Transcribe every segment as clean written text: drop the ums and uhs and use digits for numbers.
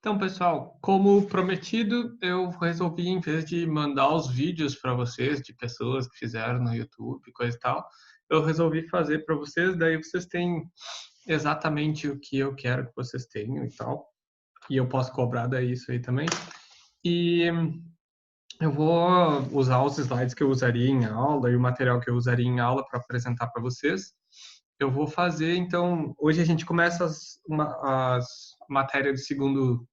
Então, pessoal, como prometido, eu resolvi, em vez de mandar os vídeos para vocês de pessoas que fizeram no YouTube, coisa e tal, eu resolvi fazer para vocês, daí vocês têm exatamente o que eu quero que vocês tenham e tal, e eu posso cobrar daí isso aí também. E eu vou usar os slides que eu usaria em aula e o material que eu usaria em aula para apresentar para vocês. Eu vou fazer, então, hoje a gente começa as matérias do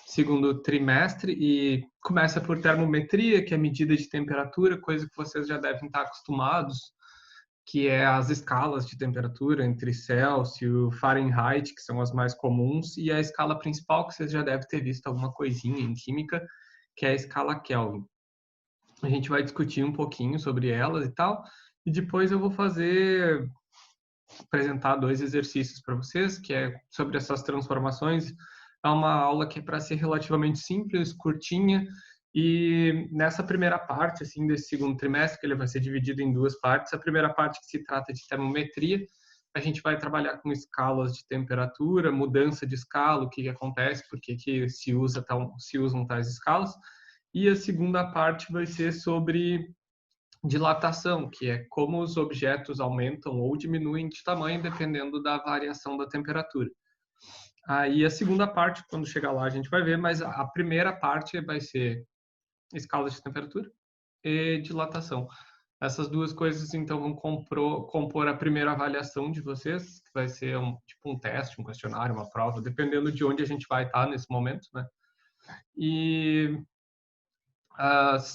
segundo trimestre e começa por termometria, que é medida de temperatura, coisa que vocês já devem estar acostumados, que é as escalas de temperatura entre Celsius, Fahrenheit, que são as mais comuns, e a escala principal, que vocês já devem ter visto alguma coisinha em química, que é a escala Kelvin. A gente vai discutir um pouquinho sobre elas e tal, e depois eu vou apresentar dois exercícios para vocês, que é sobre essas transformações. É uma aula que é para ser relativamente simples, curtinha, e nessa primeira parte, assim, desse segundo trimestre, que ele vai ser dividido em duas partes, a primeira parte que se trata de termometria, a gente vai trabalhar com escalas de temperatura, mudança de escala, o que acontece, por que se usam tais escalas, e a segunda parte vai ser sobre dilatação, que é como os objetos aumentam ou diminuem de tamanho dependendo da variação da temperatura. Aí a segunda parte, quando chegar lá, a gente vai ver, mas a primeira parte vai ser escala de temperatura e dilatação. Essas duas coisas, então, vão compor a primeira avaliação de vocês, que vai ser tipo um teste, um questionário, uma prova, dependendo de onde a gente vai estar nesse momento, né? E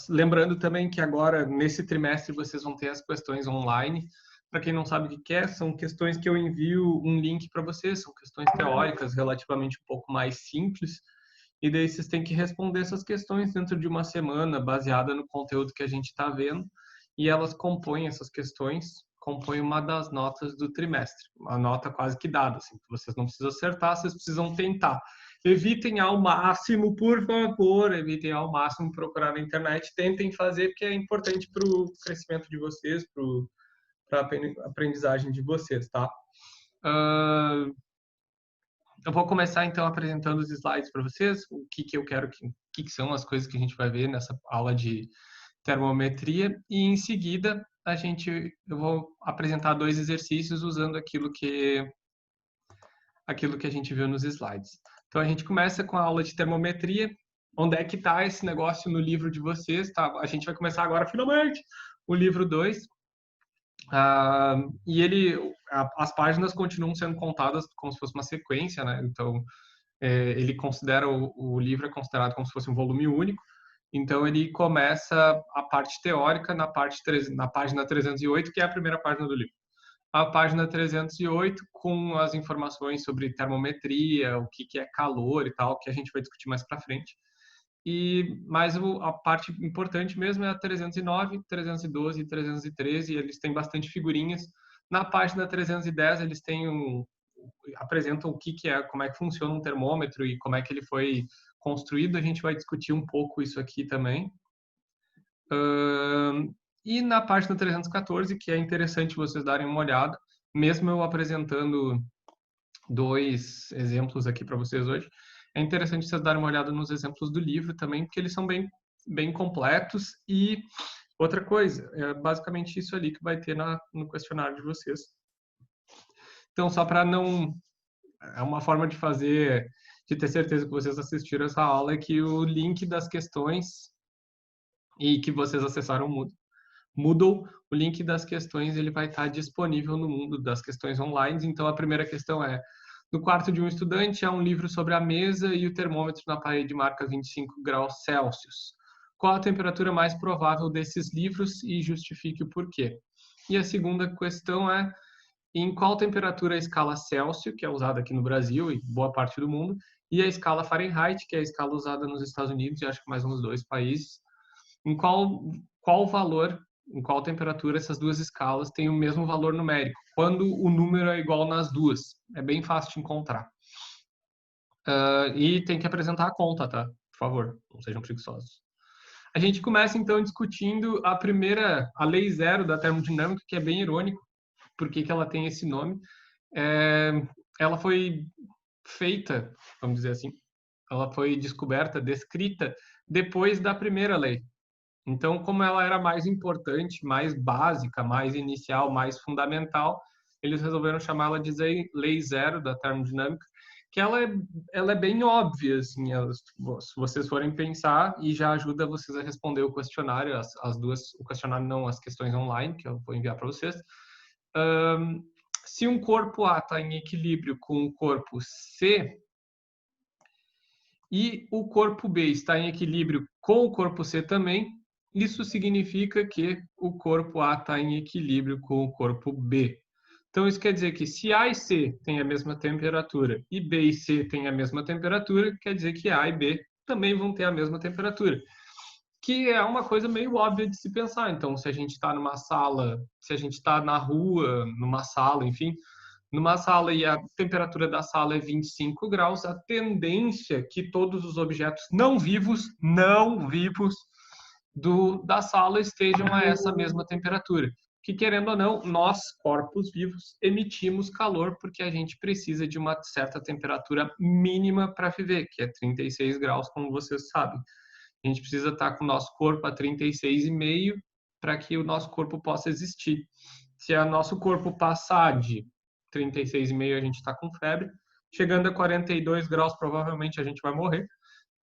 lembrando também que agora, nesse trimestre, vocês vão ter as questões online. Para quem não sabe o que é, são questões que eu envio um link para vocês, são questões teóricas, relativamente um pouco mais simples, e daí vocês têm que responder essas questões dentro de uma semana, baseada no conteúdo que a gente está vendo, e elas compõem essas questões, compõem uma das notas do trimestre, uma nota quase que dada, assim, que vocês não precisam acertar, vocês precisam tentar. Evitem ao máximo, por favor, evitem ao máximo procurar na internet, tentem fazer, porque é importante para o crescimento de vocês, para a aprendizagem de vocês, tá? Eu vou começar então apresentando os slides para vocês, o que que eu quero que são as coisas que a gente vai ver nessa aula de termometria e em seguida eu vou apresentar dois exercícios usando aquilo que a gente viu nos slides. Então a gente começa com a aula de termometria. Onde é que está esse negócio no livro de vocês? Tá? A gente vai começar agora finalmente o livro 2. E as páginas continuam sendo contadas como se fosse uma sequência, né? Então ele considera o livro é considerado como se fosse um volume único. Então ele começa a parte teórica na página 308, que é a primeira página do livro. A página 308 com as informações sobre termometria, o que é calor e tal, que a gente vai discutir mais para frente. Mas a parte importante mesmo é a 309, 312 e 313, e eles têm bastante figurinhas. Na página 310 eles apresentam o que é, como é que funciona um termômetro e como é que ele foi construído. A gente vai discutir um pouco isso aqui também. E na página 314, que é interessante vocês darem uma olhada, mesmo eu apresentando dois exemplos aqui para vocês hoje, é interessante vocês darem uma olhada nos exemplos do livro também, porque eles são bem completos. E outra coisa, é basicamente isso ali que vai ter no questionário de vocês. Então, só para não... É uma forma de ter certeza que vocês assistiram essa aula, é que o link das questões e que vocês acessaram Moodle, o link das questões ele vai estar disponível no mundo das questões online. Então, a primeira questão é: no quarto de um estudante há um livro sobre a mesa e o termômetro na parede marca 25 graus Celsius. Qual a temperatura mais provável desses livros e justifique o porquê? E a segunda questão é: em qual temperatura a escala Celsius, que é usada aqui no Brasil e boa parte do mundo, e a escala Fahrenheit, que é a escala usada nos Estados Unidos e acho que mais uns dois países, em qual valor, em qual temperatura essas duas escalas têm o mesmo valor numérico, quando o número é igual nas duas. É bem fácil de encontrar. E tem que apresentar a conta, tá? Por favor, não sejam preguiçosos. A gente começa então discutindo a lei zero da termodinâmica, que é bem irônico, por que ela tem esse nome. Ela foi feita, vamos dizer assim, ela foi descoberta, descrita depois da primeira lei. Então, como ela era mais importante, mais básica, mais inicial, mais fundamental, eles resolveram chamá-la de Lei Zero da termodinâmica, que ela é bem óbvia, assim, se vocês forem pensar, e já ajuda vocês a responder o questionário, as duas, o questionário não, as questões online, que eu vou enviar para vocês. Um, Se um corpo A está em equilíbrio com o corpo C, e o corpo B está em equilíbrio com o corpo C também, isso significa que o corpo A está em equilíbrio com o corpo B. Então, isso quer dizer que se A e C têm a mesma temperatura e B e C têm a mesma temperatura, quer dizer que A e B também vão ter a mesma temperatura. Que é uma coisa meio óbvia de se pensar. Então, se a gente está numa sala, se a gente está na rua, numa sala, enfim, numa sala e a temperatura da sala é 25 graus, a tendência é que todos os objetos não vivos da sala estejam a essa mesma temperatura. Que, querendo ou não, nós, corpos vivos, emitimos calor porque a gente precisa de uma certa temperatura mínima para viver, que é 36 graus, como vocês sabem. A gente precisa estar com o nosso corpo a 36,5 para que o nosso corpo possa existir. Se o nosso corpo passar de 36,5, a gente está com febre. Chegando a 42 graus, provavelmente a gente vai morrer.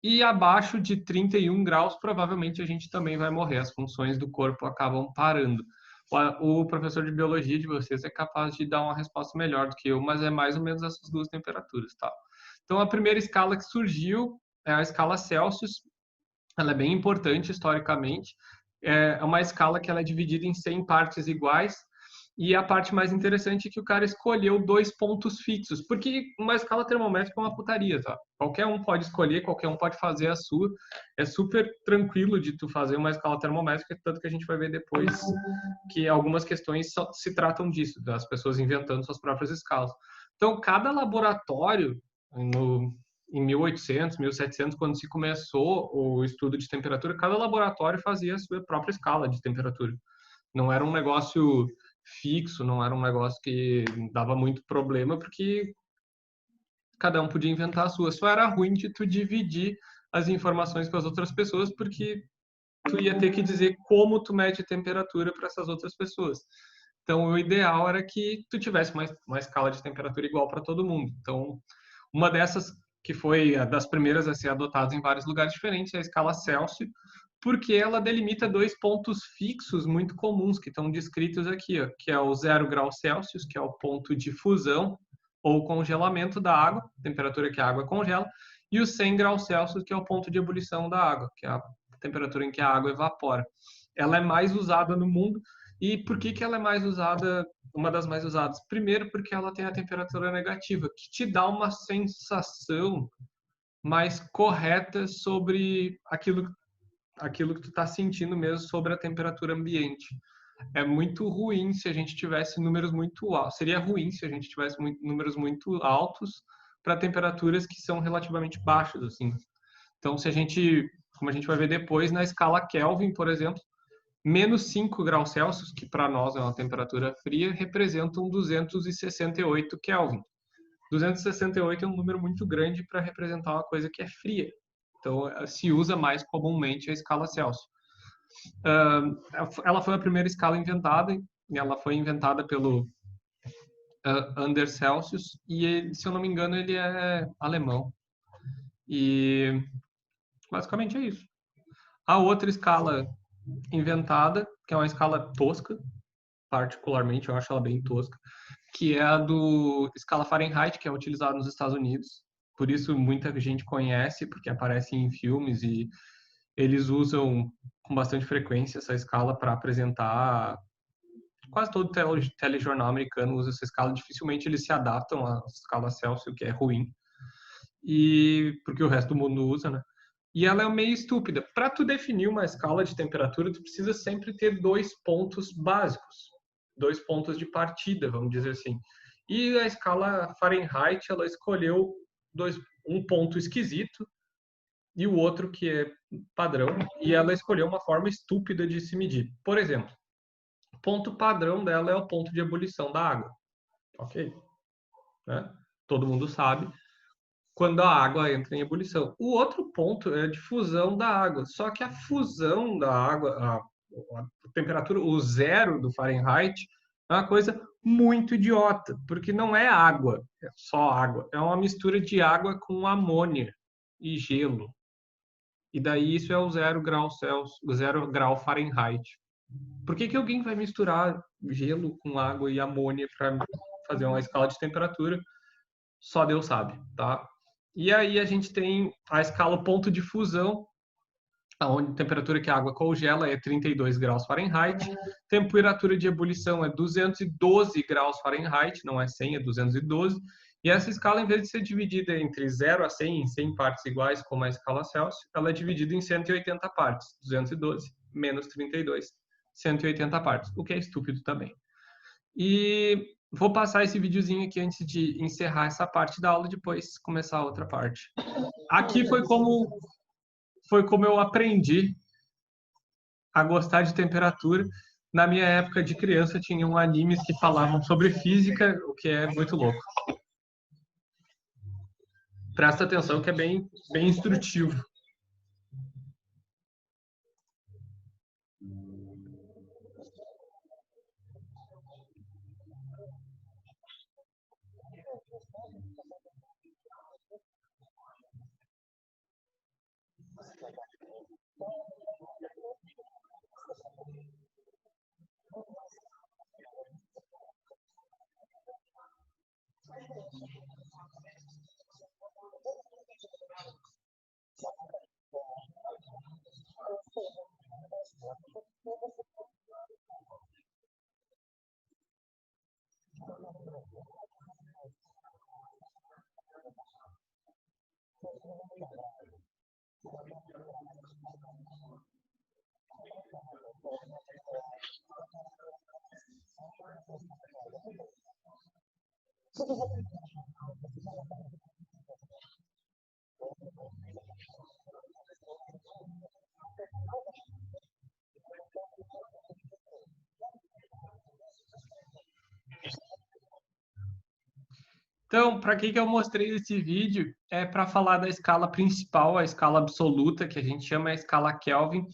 E abaixo de 31 graus, provavelmente a gente também vai morrer. As funções do corpo acabam parando. O professor de biologia de vocês é capaz de dar uma resposta melhor do que eu, mas é mais ou menos essas duas temperaturas, tá? Então, a primeira escala que surgiu é a escala Celsius. Ela é bem importante historicamente. É uma escala que ela é dividida em 100 partes iguais. E a parte mais interessante é que o cara escolheu 2 pontos fixos, porque uma escala termométrica é uma putaria, tá? Qualquer um pode escolher, qualquer um pode fazer a sua. É super tranquilo de tu fazer uma escala termométrica, tanto que a gente vai ver depois que algumas questões se tratam disso, das pessoas inventando suas próprias escalas. Então, cada laboratório em 1800, 1700, quando se começou o estudo de temperatura, cada laboratório fazia a sua própria escala de temperatura. Não era um negócio fixo, não era um negócio que dava muito problema, porque cada um podia inventar a sua. Só era ruim de tu dividir as informações com as outras pessoas, porque tu ia ter que dizer como tu mede temperatura para essas outras pessoas. Então, o ideal era que tu tivesse uma escala de temperatura igual para todo mundo. Então, uma dessas que foi das primeiras a ser adotada em vários lugares diferentes é a escala Celsius, porque ela delimita 2 pontos fixos muito comuns que estão descritos aqui, ó, que é o 0 graus Celsius, que é o ponto de fusão ou congelamento da água, temperatura que a água congela, e o 100 graus Celsius, que é o ponto de ebulição da água, que é a temperatura em que a água evapora. Ela é mais usada no mundo. E por que ela é mais usada, uma das mais usadas? Primeiro, porque ela tem a temperatura negativa, que te dá uma sensação mais correta sobre aquilo que tu está sentindo mesmo sobre a temperatura ambiente. É muito ruim se a gente tivesse números muito altos. Seria ruim se a gente tivesse números muito altos para temperaturas que são relativamente baixas, assim. Então, se a gente, como a gente vai ver depois, na escala Kelvin, por exemplo, menos 5 graus Celsius, que para nós é uma temperatura fria, representam 268 Kelvin. 268 é um número muito grande para representar uma coisa que é fria. Então, se usa mais comumente a escala Celsius. Ela foi a primeira escala inventada, e ela foi inventada pelo Anders Celsius, e ele, se eu não me engano, ele é alemão. E basicamente é isso. A outra escala inventada, que é uma escala tosca, particularmente eu acho ela bem tosca, que é a do escala Fahrenheit, que é utilizada nos Estados Unidos. Por isso muita gente conhece, porque aparece em filmes e eles usam com bastante frequência essa escala para apresentar. Quase todo telejornal americano usa essa escala, dificilmente eles se adaptam à escala Celsius, que é ruim, e porque o resto do mundo usa, né? E ela é meio estúpida. Para tu definir uma escala de temperatura, tu precisa sempre ter 2 pontos básicos, 2 pontos de partida, vamos dizer assim. E a escala Fahrenheit, ela escolheu um ponto esquisito e o outro que é padrão, e ela escolheu uma forma estúpida de se medir. Por exemplo, o ponto padrão dela é o ponto de ebulição da água. Ok? Né? Todo mundo sabe. quando a água entra em ebulição. O outro ponto é a difusão da água. Só que a fusão da água, a temperatura, o zero do Fahrenheit, é uma coisa muito idiota, porque não é água, é só água. É uma mistura de água com amônia e gelo. E daí isso é o 0 grau Celsius, o 0 grau Fahrenheit. Por que que alguém vai misturar gelo com água e amônia para fazer uma escala de temperatura? Só Deus sabe, tá? E aí a gente tem a escala ponto de fusão, onde a temperatura que a água congela é 32 graus Fahrenheit, temperatura de ebulição é 212 graus Fahrenheit, não é 100, é 212, e essa escala, em vez de ser dividida entre 0 a 100 em 100 partes iguais, como a escala Celsius, ela é dividida em 180 partes, 212 menos 32, 180 partes, o que é estúpido também. E vou passar esse videozinho aqui antes de encerrar essa parte da aula, depois começar a outra parte. Aqui foi como eu aprendi a gostar de temperatura. Na minha época de criança, tinham animes que falavam sobre física, o que é muito louco. Presta atenção que é bem instrutivo. Então, para que eu mostrei esse vídeo? É para falar da escala principal, a escala absoluta, que a gente chama a escala Kelvin.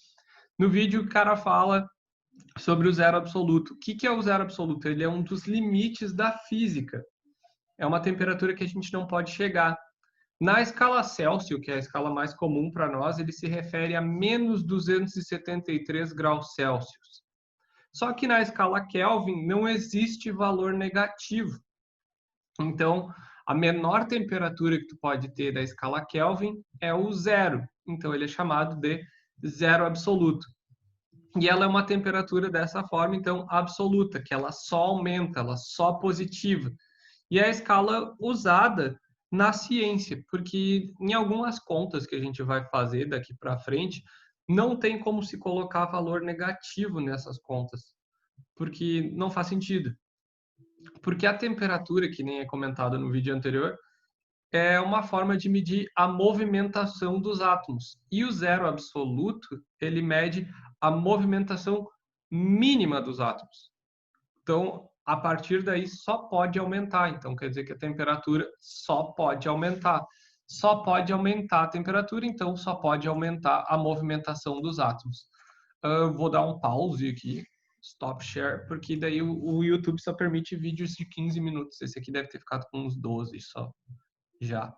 No vídeo, o cara fala sobre o zero absoluto. O que é o zero absoluto? Ele é um dos limites da física. É uma temperatura que a gente não pode chegar. Na escala Celsius, que é a escala mais comum para nós, ele se refere a menos 273 graus Celsius. Só que na escala Kelvin não existe valor negativo. Então, a menor temperatura que tu pode ter da escala Kelvin é o zero. Então, ele é chamado de zero absoluto. E ela é uma temperatura dessa forma, então, absoluta, que ela só aumenta, ela só positiva. E é a escala usada na ciência, porque em algumas contas que a gente vai fazer daqui para frente, não tem como se colocar valor negativo nessas contas, porque não faz sentido. Porque a temperatura, que nem é comentado no vídeo anterior, é uma forma de medir a movimentação dos átomos. E o zero absoluto, ele mede a movimentação mínima dos átomos. Então, a partir daí, só pode aumentar. Então, quer dizer que a temperatura só pode aumentar. Só pode aumentar a temperatura, então só pode aumentar a movimentação dos átomos. Vou dar um pause aqui, stop share, porque daí o YouTube só permite vídeos de 15 minutos. Esse aqui deve ter ficado com uns 12 só, já.